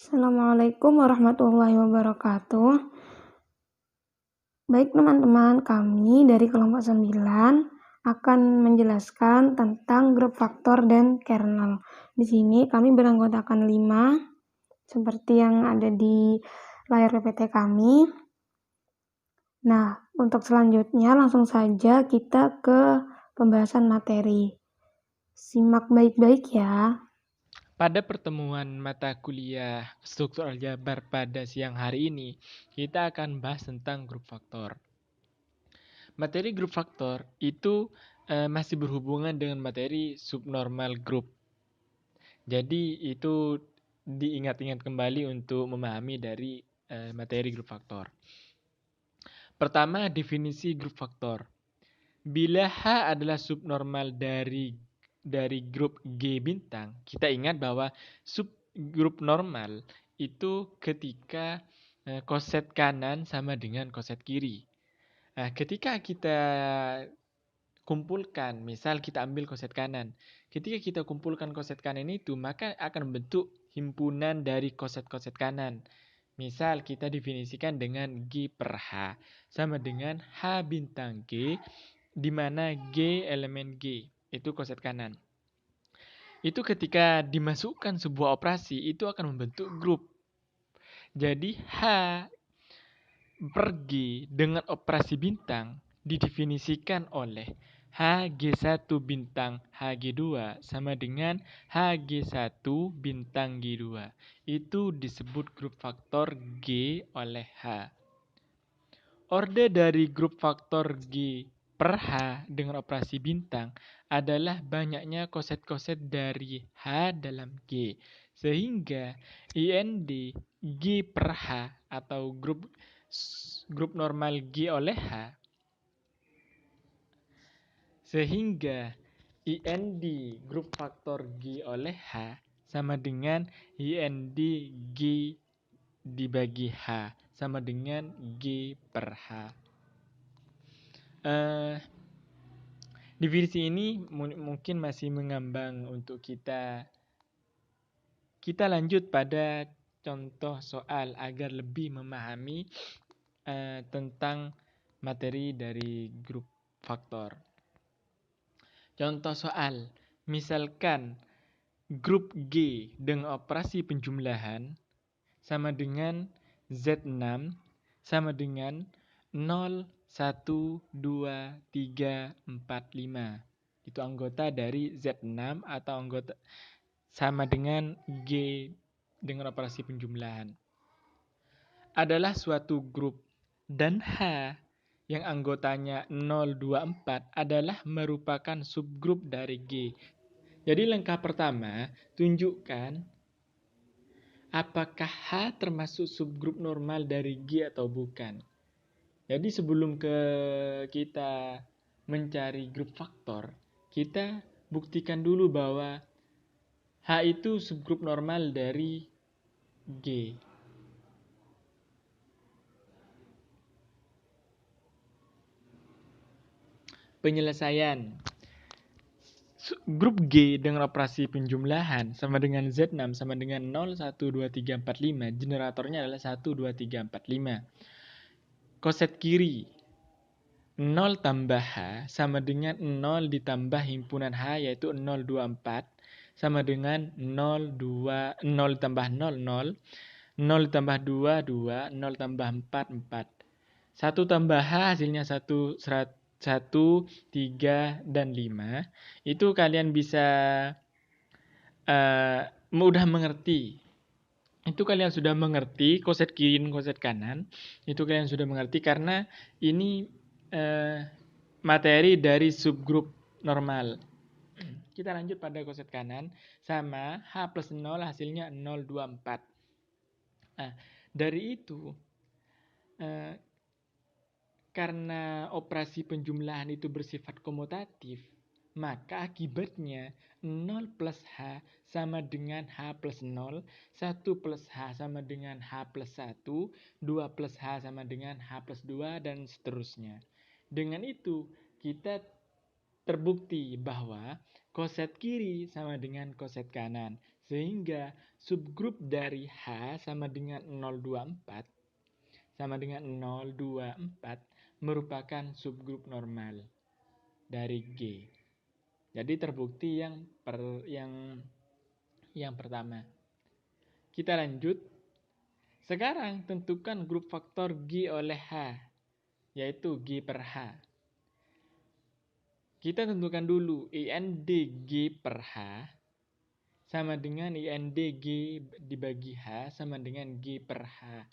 Assalamualaikum warahmatullahi wabarakatuh. Baik teman-teman, kami dari kelompok 9 akan menjelaskan tentang grup faktor dan kernel. Di sini kami beranggotakan 5, seperti yang ada di layar PPT kami. Nah, untuk selanjutnya langsung saja kita ke pembahasan materi. Simak baik-baik ya. Pada pertemuan mata kuliah struktur aljabar pada siang hari ini, kita akan bahas tentang grup faktor. Materi grup faktor itu masih berhubungan dengan materi subnormal grup. Jadi itu diingat-ingat kembali untuk memahami dari materi grup faktor. Pertama, definisi grup faktor. Bila H adalah subnormal dari grup G bintang, kita ingat bahwa subgrup normal itu ketika koset kanan sama dengan koset kiri. Nah, ketika kita kumpulkan, misal kita ambil koset kanan. Ketika kita kumpulkan koset kanan itu, maka akan membentuk himpunan dari koset-koset kanan. Misal kita definisikan dengan G per H sama dengan H bintang G, di mana G elemen G, itu koset kanan. Itu ketika dimasukkan sebuah operasi, itu akan membentuk grup. Jadi H per G dengan operasi bintang didefinisikan oleh HG1 bintang HG2 sama dengan HG1 bintang G2. Itu disebut grup faktor G oleh H. Orde dari grup faktor G per H dengan operasi bintang adalah banyaknya koset-koset dari H dalam G. Sehingga IND G per H atau grup normal G oleh H. Sehingga IND grup faktor G oleh H sama dengan IND G dibagi H sama dengan G per H. Definisi ini mungkin masih mengambang untuk kita. Kita lanjut pada contoh soal agar lebih memahami tentang materi dari grup faktor. Contoh soal, misalkan grup G dengan operasi penjumlahan sama dengan Z6 sama dengan 0, 1, 2, 3, 4, 5. Itu anggota dari Z6 atau anggota sama dengan G dengan operasi penjumlahan. Adalah suatu grup dan H yang anggotanya 0, 2, 4 adalah merupakan subgrup dari G. Jadi langkah pertama, tunjukkan apakah H termasuk subgrup normal dari G atau bukan. Jadi sebelum kita mencari grup faktor, kita buktikan dulu bahwa H itu subgrup normal dari G. Penyelesaian. Grup G dengan operasi penjumlahan sama dengan Z6 sama dengan 0, 1, 2, 3, 4, 5. Generatornya adalah 1, 2, 3, 4, 5. Koset kiri 0 tambah H sama dengan 0 ditambah himpunan H yaitu 0, 2, 4 sama dengan 0, 2, 0 tambah 0, 0. 0 tambah 2, 2. 0 tambah 4, 4. 1 tambah H hasilnya 1, 3, dan 5. Itu kalian bisa mudah mengerti. Itu kalian sudah mengerti koset kiri dan koset kanan. Itu kalian sudah mengerti karena ini materi dari subgrup normal. Kita lanjut pada koset kanan sama H plus 0 hasilnya 0, 2, 4. Nah, dari itu karena operasi penjumlahan itu bersifat komutatif, maka akibatnya 0 plus H sama dengan H plus 0, 1 plus H sama dengan H plus 1, 2 plus H sama dengan H plus 2, dan seterusnya. Dengan itu, kita terbukti bahwa koset kiri sama dengan koset kanan. Sehingga subgrup dari H sama dengan 024 merupakan subgrup normal dari G. Jadi terbukti yang pertama. Kita lanjut. Sekarang tentukan grup faktor G oleh H, yaitu G per H. Kita tentukan dulu IND G per H sama dengan IND G dibagi H sama dengan G per H.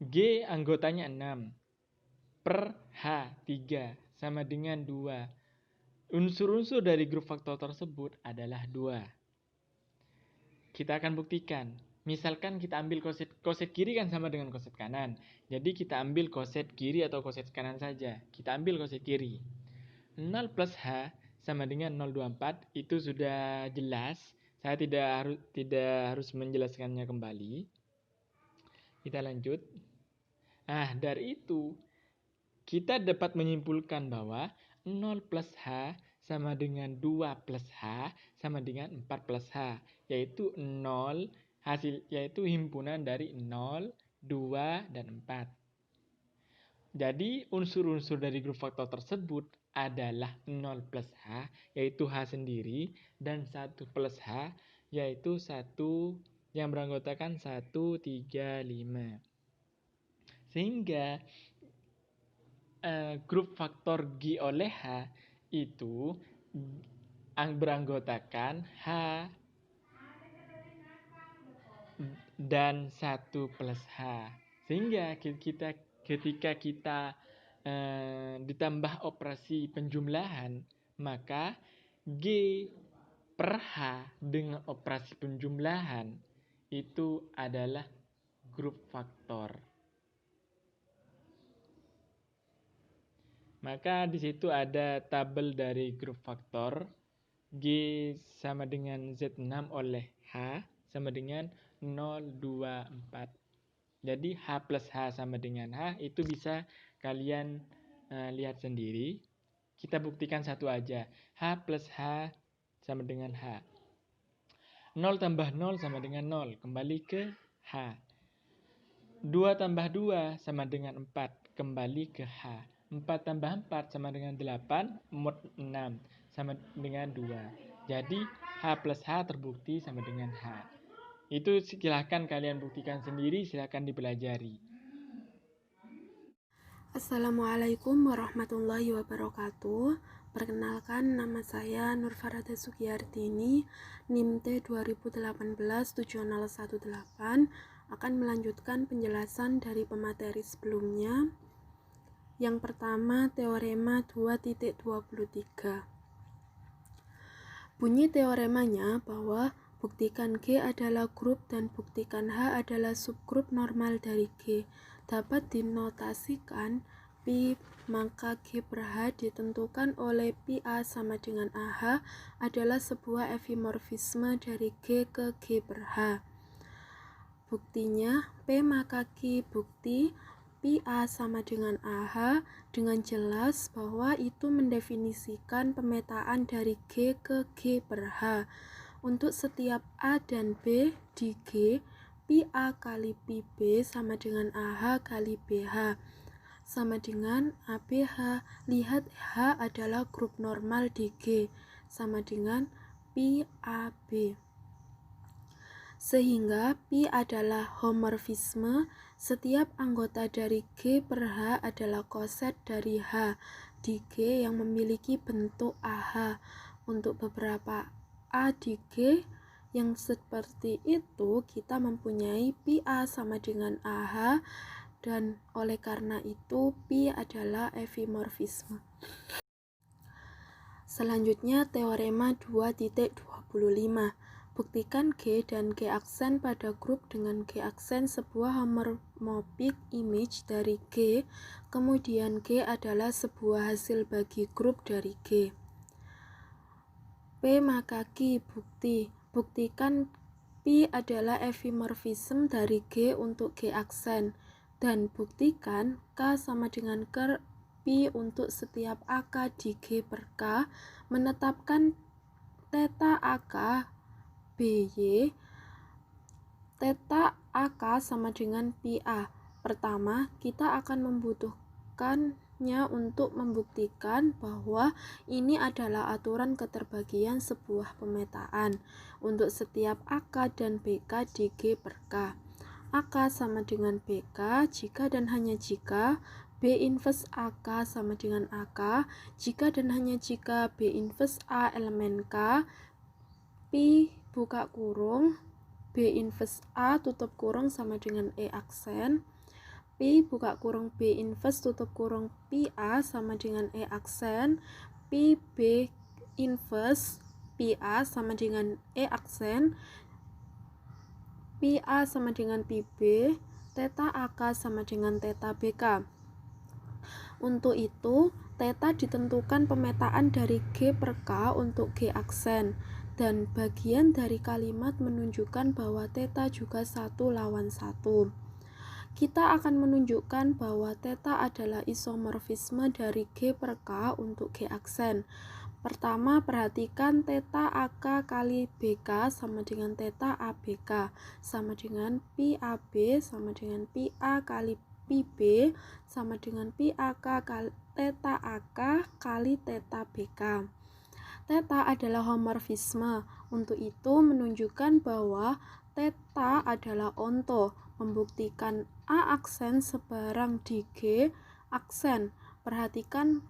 G anggotanya 6 per H 3 sama dengan 2. Unsur-unsur dari grup faktor tersebut adalah 2. Kita akan buktikan. Misalkan kita ambil koset kiri kan sama dengan koset kanan. Jadi kita ambil koset kiri atau koset kanan saja. Kita ambil koset kiri. 0 plus H sama dengan 024 itu sudah jelas. Saya tidak harus menjelaskannya kembali. Kita lanjut. Nah, dari itu kita dapat menyimpulkan bahwa 0 plus H sama dengan 2 plus H sama dengan 4 plus H, yaitu himpunan dari 0, 2, dan 4. Jadi unsur-unsur dari grup faktor tersebut adalah 0 plus H, yaitu H sendiri, dan 1 plus H, yaitu 1 yang beranggotakan 1, 3, 5. Sehingga grup faktor G oleh H itu beranggotakan H dan 1 plus H. Sehingga ketika kita ditambah operasi penjumlahan, maka G per H dengan operasi penjumlahan itu adalah grup faktor. Maka di situ ada tabel dari grup faktor. G sama dengan Z6 oleh H sama dengan 024. Jadi H plus H sama dengan H itu bisa kalian lihat sendiri. Kita buktikan satu aja. H plus H sama dengan H. 0 tambah 0 sama dengan 0. Kembali ke H. 2 tambah 2 sama dengan 4. Kembali ke H. 4 tambah 4 sama dengan 8. Mod 6 sama dengan 2. Jadi H plus H terbukti sama dengan H. Itu silahkan kalian buktikan sendiri, silahkan dipelajari. Assalamualaikum warahmatullahi wabarakatuh. Perkenalkan, nama saya Nur Farada Sugiyartini, NIM T 2018-7018, akan melanjutkan penjelasan dari pemateri sebelumnya. Yang pertama, teorema 2.23. Bunyi teoremanya bahwa buktikan G adalah grup dan buktikan H adalah subgrup normal dari G. Dapat dinotasikan Pi, maka G per H ditentukan oleh Pi A sama dengan AH adalah sebuah epimorfisme dari G ke G per H. Buktinya P maka Q bukti Pi A sama dengan AH dengan jelas bahwa itu mendefinisikan pemetaan dari G ke G per H. Untuk setiap A dan B di G, Pi A kali Pi B sama dengan AH kali BH sama dengan ABH. Lihat H adalah grup normal di G sama dengan Pi AB. Sehingga Pi adalah homorfisme, setiap anggota dari G per H adalah koset dari H di G yang memiliki bentuk AH. Untuk beberapa A di G yang seperti itu, kita mempunyai Pi A sama dengan AH, dan oleh karena itu Pi adalah epimorfisme. Selanjutnya teorema 2.25. Buktikan G dan G aksen pada grup dengan G aksen sebuah homomorphic image dari G, kemudian G adalah sebuah hasil bagi grup dari G. P maka Q bukti. Buktikan Pi adalah epimorfisme dari G untuk G aksen, dan buktikan K sama dengan Pi untuk setiap AK di G per K, menetapkan theta AK BY, theta AK sama dengan pi A. Pertama, kita akan membutuhkannya untuk membuktikan bahwa ini adalah aturan keterbagian sebuah pemetaan untuk setiap AK dan BK di G per K. AK sama dengan BK jika dan hanya jika B inverse AK sama dengan AK jika dan hanya jika B inverse A elemen K, pi buka kurung B inverse A tutup kurung sama dengan E aksen, pi buka kurung B inverse tutup kurung pi A sama dengan E aksen, pi B inverse pi A sama dengan E aksen, pi A sama dengan pi B, theta AK sama dengan theta BK. Untuk itu, theta ditentukan pemetaan dari G per K untuk G aksen, dan bagian dari kalimat menunjukkan bahwa theta juga 1 lawan 1. Kita akan menunjukkan bahwa theta adalah isomorfisme dari G per K untuk G aksen. Pertama, perhatikan theta AK kali BK sama dengan theta ABK sama dengan pi AB sama dengan pi A kali pi B sama dengan pi AK kali theta AK kali theta BK. Theta adalah homorfisme. Untuk itu menunjukkan bahwa theta adalah onto, membuktikan A aksen sebarang di G aksen. Perhatikan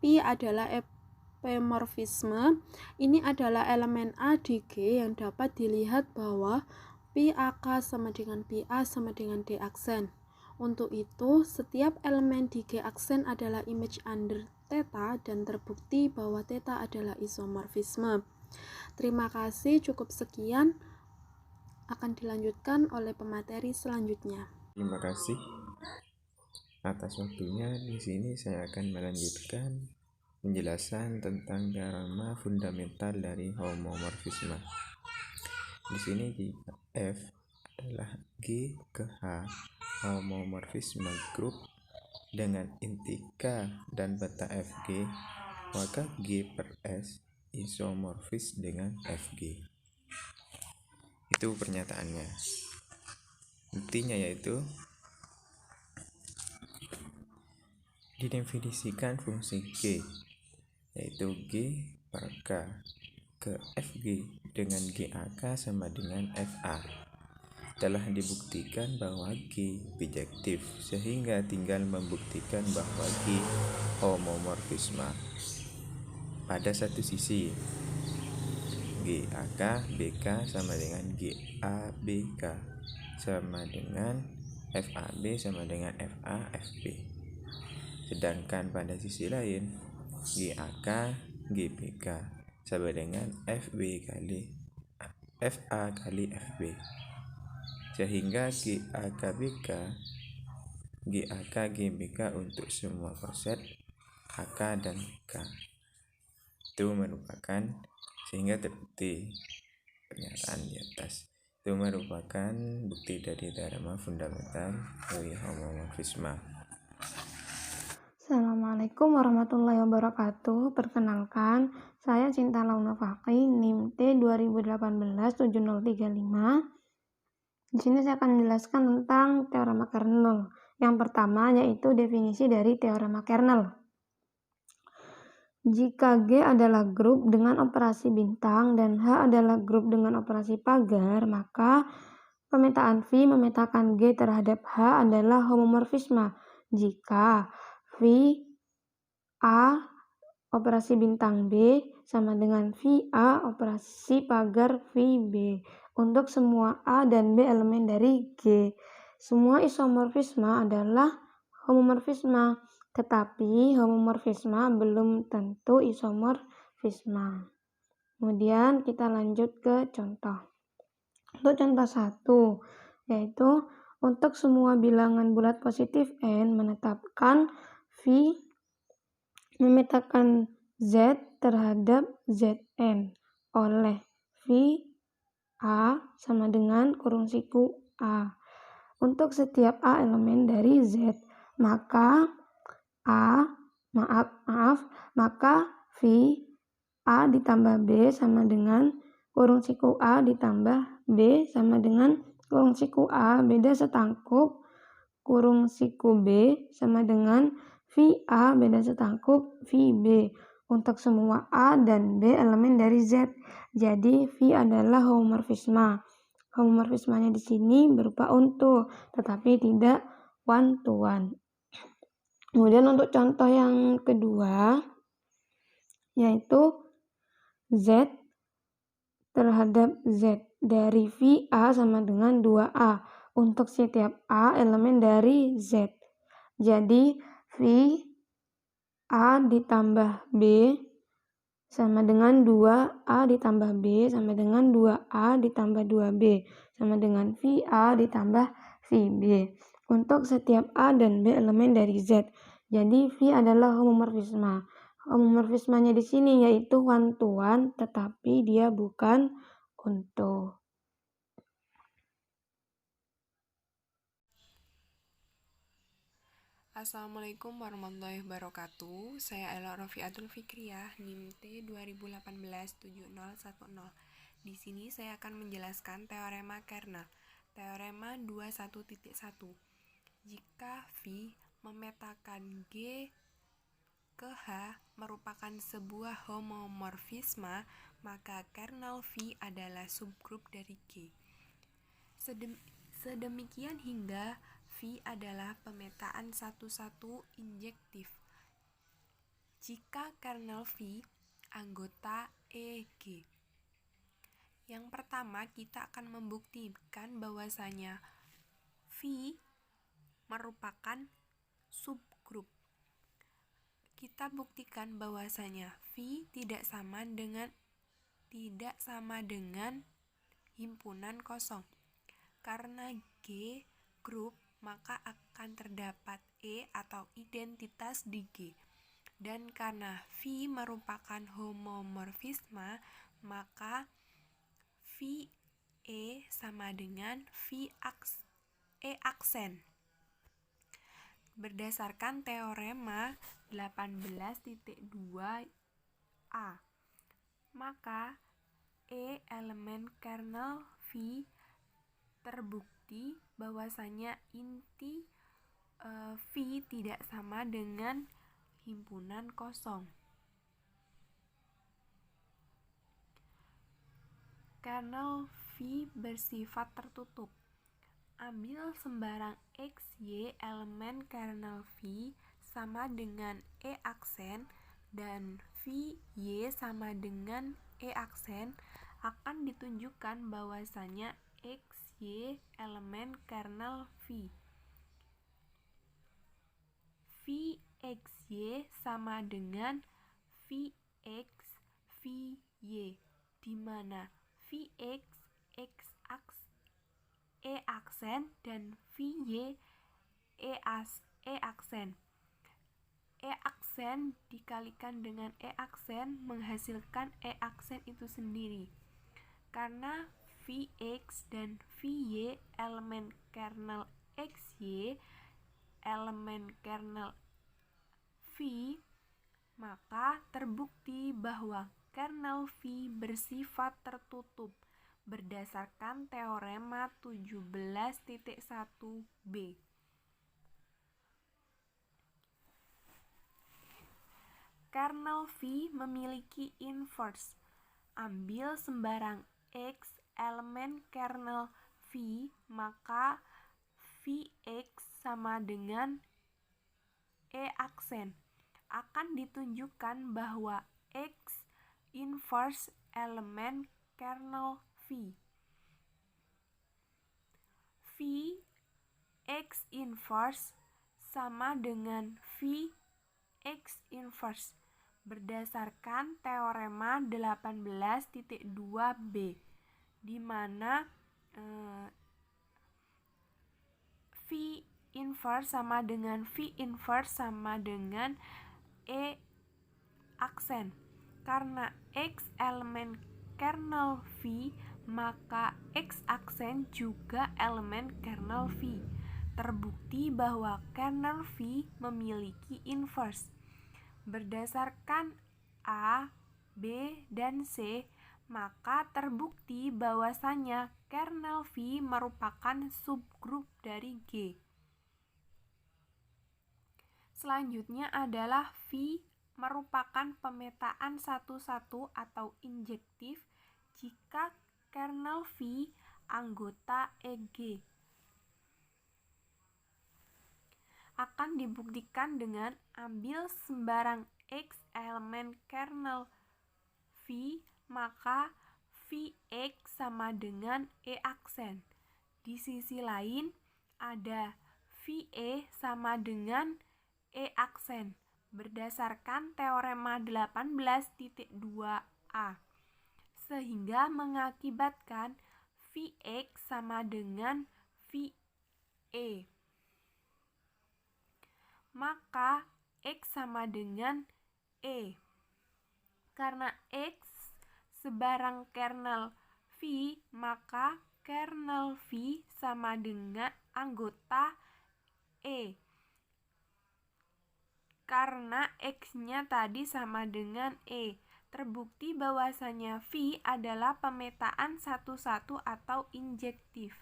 pi adalah epimorfisme. Ini adalah elemen A di G yang dapat dilihat bahwa pi AK sama dengan pi A sama dengan D aksen. Untuk itu, setiap elemen di G aksen adalah image under theta dan terbukti bahwa theta adalah isomorfisme. Terima kasih, cukup sekian. Akan dilanjutkan oleh pemateri selanjutnya. Terima kasih atas waktunya. Di sini saya akan melanjutkan penjelasan tentang teorema fundamental dari homomorfisme. Di sini jika F adalah G ke H homomorfisme grup dengan inti K dan beta Fg, maka G per S isomorfis dengan Fg. Itu pernyataannya. Buktinya yaitu didefinisikan fungsi G, yaitu G per K ke Fg dengan GAK sama dengan FA. Telah dibuktikan bahwa G bijektif, sehingga tinggal membuktikan bahwa G homomorfisme pada satu sisi. GAK BK sama dengan GABK sama dengan FAB sama dengan FA FB. Sedangkan pada sisi lain GAK GBK sama dengan FB kali FA kali FB, sehingga GAKBK GAK GBK untuk semua koset AK dan K itu merupakan, sehingga terbukti pernyataan di atas itu merupakan bukti dari teorema fundamental dari homomorfisme. Assalamualaikum warahmatullahi wabarakatuh. Perkenalkan, saya Cinta Launa Fakih, NIM T 2018-7035. Di sini saya akan menjelaskan tentang teorema kernel. Yang pertama yaitu definisi dari teorema kernel. Jika G adalah grup dengan operasi bintang dan H adalah grup dengan operasi pagar, maka pemetaan V memetakan G terhadap H adalah homomorfisme jika V A operasi bintang B sama dengan V A operasi pagar V B untuk semua A dan B elemen dari G. Semua isomorfisme adalah homomorfisme, tetapi homomorfisme belum tentu isomorfisme. Kemudian kita lanjut ke contoh. Untuk contoh 1, yaitu untuk semua bilangan bulat positif n menetapkan V memetakan Z terhadap Zn oleh V A sama dengan kurung siku A. Untuk setiap A elemen dari Z, maka maka V A ditambah B sama dengan kurung siku A ditambah B sama dengan kurung siku A beda setangkup, kurung siku B sama dengan phi A beda setangkup phi B. Untuk semua A dan B elemen dari Z. Jadi phi adalah homomorfisme. Homomorfismenya di sini berupa onto, tetapi tidak one-to-one. Kemudian untuk contoh yang kedua, yaitu Z terhadap Z dari phi A sama dengan 2A untuk setiap A elemen dari Z. Jadi phi A ditambah B sama dengan 2A ditambah B sama dengan 2A ditambah 2B sama dengan phi A ditambah phi B untuk setiap A dan B elemen dari Z. Jadi phi adalah homomorfisme. Homomorfismenya di sini yaitu one-to-one, tetapi dia bukan onto. Assalamualaikum warahmatullahi wabarakatuh. Saya Ella Rofiatul Fikriyah, NIM T 2018-7010. Di sini saya akan menjelaskan teorema Kernel. Teorema 21.1. Jika phi memetakan G ke H merupakan sebuah homomorfisme, maka kernel phi adalah subgrup dari G. Sedemikian hingga phi adalah pemetaan satu-satu injektif. Jika kernel phi anggota EG. Yang pertama, kita akan membuktikan bahwasanya phi merupakan subgrup. Kita buktikan bahwasanya phi tidak sama dengan himpunan kosong. Karena G grup, maka akan terdapat E atau identitas di G. Dan karena phi merupakan homomorfisme, maka phi E sama dengan phi E aksen. Berdasarkan teorema 18.2a, maka E elemen kernel phi terbukti bahwasanya inti phi tidak sama dengan himpunan kosong. Kernel phi bersifat tertutup. Ambil sembarang X, Y elemen kernel phi sama dengan E aksen dan phi Y sama dengan E aksen, akan ditunjukkan bahwasanya X, Y elemen kernel phi. Phi X, Y sama dengan phi X, phi Y, di mana phi X, E aksen dan phi Y E aksen. E aksen dikalikan dengan E aksen menghasilkan E aksen itu sendiri. Karena phi X dan phi Y elemen kernel XY elemen kernel phi, maka terbukti bahwa kernel phi bersifat tertutup berdasarkan teorema 17.1b. Kernel phi memiliki inverse. Ambil sembarang X elemen kernel phi, maka phi X sama dengan E aksen. Akan ditunjukkan bahwa X inverse elemen kernel phi. Phi X inverse sama dengan phi X inverse berdasarkan teorema 18.2b, di mana phi inverse sama dengan phi inverse sama dengan E aksen. Karena X elemen kernel phi, maka X aksen juga elemen kernel phi. Terbukti bahwa kernel phi memiliki inverse. Berdasarkan A, B, dan C, maka terbukti bahwasannya kernel V merupakan subgrup dari G. Selanjutnya adalah V merupakan pemetaan satu-satu atau injektif jika kernel V anggota EG. Akan dibuktikan dengan ambil sembarang X elemen kernel V, maka Vx sama dengan E aksen. Di sisi lain ada VE sama dengan E aksen berdasarkan teorema 18.2a, sehingga mengakibatkan Vx sama dengan VE. Maka X sama dengan E. Karena X sebarang kernel V, maka kernel V sama dengan anggota E. Karena X-nya tadi sama dengan E, terbukti bahwasanya V adalah pemetaan satu-satu atau injektif.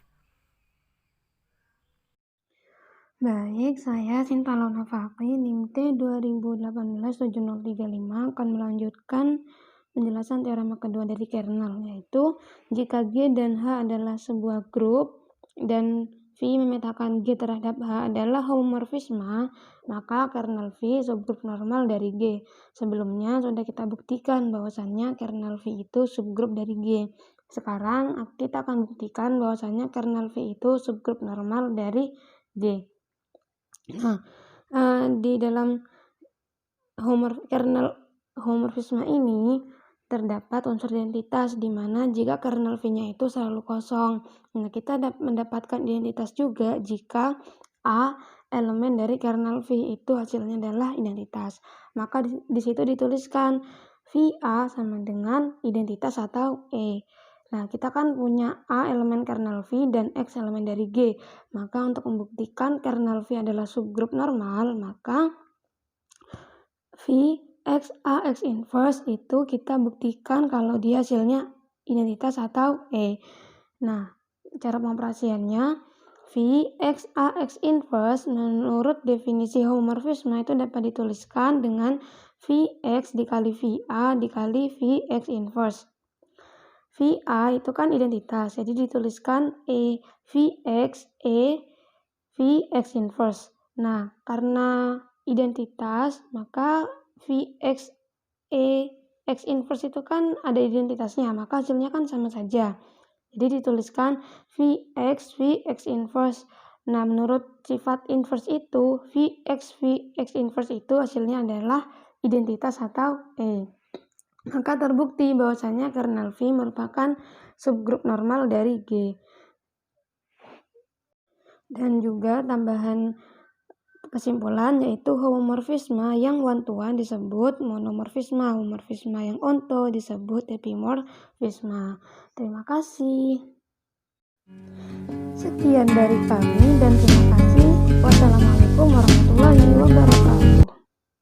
Baik, saya Sinta Launa Fakri, NIM T 2018-7035 akan melanjutkan penjelasan teorema kedua dari kernel, yaitu jika G dan H adalah sebuah grup dan V memetakan G terhadap H adalah homomorfisme, maka kernel V subgrup normal dari G. Sebelumnya sudah kita buktikan bahwasannya kernel V itu subgrup dari G. Sekarang kita akan buktikan bahwasannya kernel V itu subgrup normal dari G. Nah, di dalam kernel homomorfisme ini terdapat unsur identitas di mana jika kernel V-nya itu selalu kosong. Nah, kita mendapatkan identitas juga jika A elemen dari kernel V itu hasilnya adalah identitas. Maka di situ dituliskan VA sama dengan identitas atau E. Nah, kita kan punya A elemen kernel V dan X elemen dari G. Maka untuk membuktikan kernel V adalah subgrup normal, maka V X A X inverse itu kita buktikan kalau dia hasilnya identitas atau E. Nah, cara pengoperasiannya V X A X inverse menurut definisi homomorfisme itu dapat dituliskan dengan Vx dikali Va dikali Vx inverse. VA itu kan identitas, jadi dituliskan E Vx E Vx inverse. Nah, karena identitas, maka Vx E X inverse itu kan ada identitasnya, maka hasilnya kan sama saja. Jadi dituliskan Vx inverse. Nah, menurut sifat inverse itu, Vx inverse itu hasilnya adalah identitas atau E. Maka terbukti bahwasanya kernel V merupakan subgrup normal dari G. Dan juga tambahan kesimpulan yaitu homomorfisme yang one-to-one disebut monomorfisme, homomorfisme yang onto disebut epimorfisme. Terima kasih. Sekian dari kami dan terima kasih. Wassalamualaikum warahmatullahi wabarakatuh.